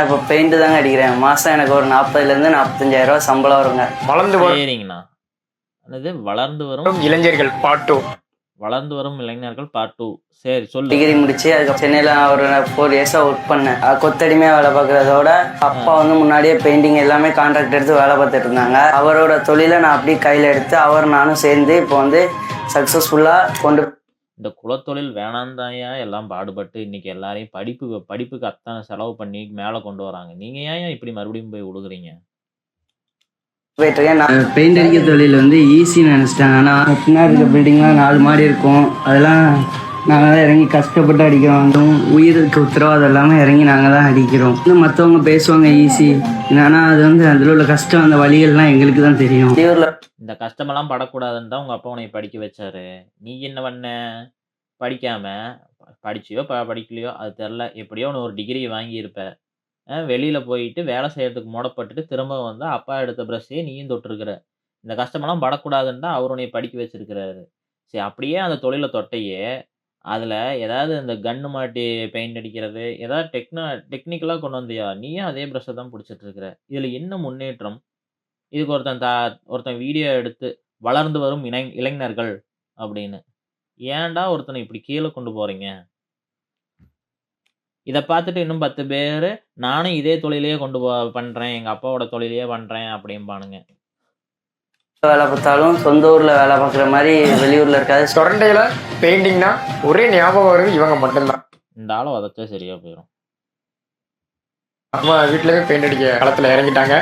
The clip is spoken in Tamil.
இப்போ பெயிண்ட் தாங்க அடிக்கிறேன். மாதம் எனக்கு ஒரு 40,000 45,000 ரூபா சம்பளம் வருங்க. வளர்ந்து சரிங்கண்ணா. அது வளர்ந்து வரும் இளைஞர்கள் பாட்டு வளர்ந்து வரும் இளைஞர்கள் பார்ட் 2. சரி சொல்லு. டிகிரி முடிச்சு அதுக்கு சென்னையில் ஒரு 4 இயர்ஸாக ஒர்க் பண்ணேன். கொத்தடிமையாக வேலை பார்க்குறதோட அப்பா முன்னாடியே பெயிண்டிங் எல்லாமே கான்ட்ராக்ட் எடுத்து வேலை பார்த்துட்டு இருந்தாங்க. அவரோட தொழிலை நான் அப்படியே கையில் எடுத்து நானும் சேர்ந்து இப்போ சக்ஸஸ்ஃபுல்லாக கொண்டு. இந்த குலத்தொழில் வேணாந்தாயா எல்லாம் பாடுபட்டு இன்னைக்கு எல்லாரையும் படிப்புக்கு அத்தனை செலவு பண்ணி மேலே கொண்டு வராங்க. நீங்க ஏன் இப்படி மறுபடியும் போய் விழுகுறீங்க? போயிட்டுருக்கேன். நான் பெயிண்ட் அடிக்கிற தொழில் ஈஸின்னு நினச்சிட்டாங்க. ஆனால் பின்னாடி இருக்க பில்டிங்லாம் 4 மாடி இருக்கும். அதெல்லாம் நாங்கள் தான் இறங்கி கஷ்டப்பட்டு அடிக்கிறோம். உயிருக்கு உத்தரவாதம் இல்லாமல் இறங்கி நாங்கள் தான் அடிக்கிறோம். மற்றவங்க பேசுவாங்க ஈஸி, ஆனால் அது அதில் உள்ள கஷ்டம், அந்த வழிகள்லாம் எங்களுக்கு தான் தெரியும். இந்த கஷ்டமெல்லாம் படக்கூடாதுன்னு தான் உங்கள் அப்பா உன்னை படிக்க வச்சாரு. நீ என்ன பண்ண? படிச்சியோ படிக்கலையோ அது தெரில, எப்படியோ ஒன்று ஒரு டிகிரி வாங்கியிருப்ப. வெளியில் போயிட்டு வேலை செய்கிறதுக்கு மூடப்பட்டுட்டு திரும்ப வந்து அப்பா எடுத்த ப்ரஷ்ஷே நீயும் தொட்டிருக்கிற. இந்த கஷ்டமெல்லாம் படக்கூடாதுன்னு தான் அவர் உன்னை படிக்க வச்சிருக்கிறாரு. சரி, அப்படியே அந்த தொழிலை தொட்டையே அதில் ஏதாவது இந்த கன்று மாட்டி பெயிண்ட் அடிக்கிறது ஏதாவது டெக்னிக்கலாக கொண்டு வந்தியா? நீயும் அதே ப்ரஷ்ஷை தான் பிடிச்சிட்ருக்கிற. இதில் என்ன முன்னேற்றம்? இதுக்கு ஒருத்தன் வீடியோ எடுத்து வளர்ந்து வரும் இளைஞர்கள் அப்படின்னு, ஏன்டா ஒருத்தனை இப்படி கீழே கொண்டு போகிறீங்க? இதை பார்த்துட்டு இன்னும் 10 பேர் நானும் இதே தொழிலையே பண்ணுறேன், எங்கள் அப்பாவோட தொழிலையே பண்ணுறேன் அப்படிம்பானுங்க. வேலை பார்த்தாலும் சொந்த ஊரில் வேலை பார்க்குற மாதிரி வெளியூரில் இருக்காது. சொரண்டையில் பெயிண்டிங்னா ஒரே ஞாபகம் வருது, இவங்க மட்டும்தான். இந்த ஆளை வதச்சா சரியாக போயிடும். அம்மா வீட்டிலேயே பெயிண்ட் அடிக்க களத்தில் இறங்கிட்டாங்க.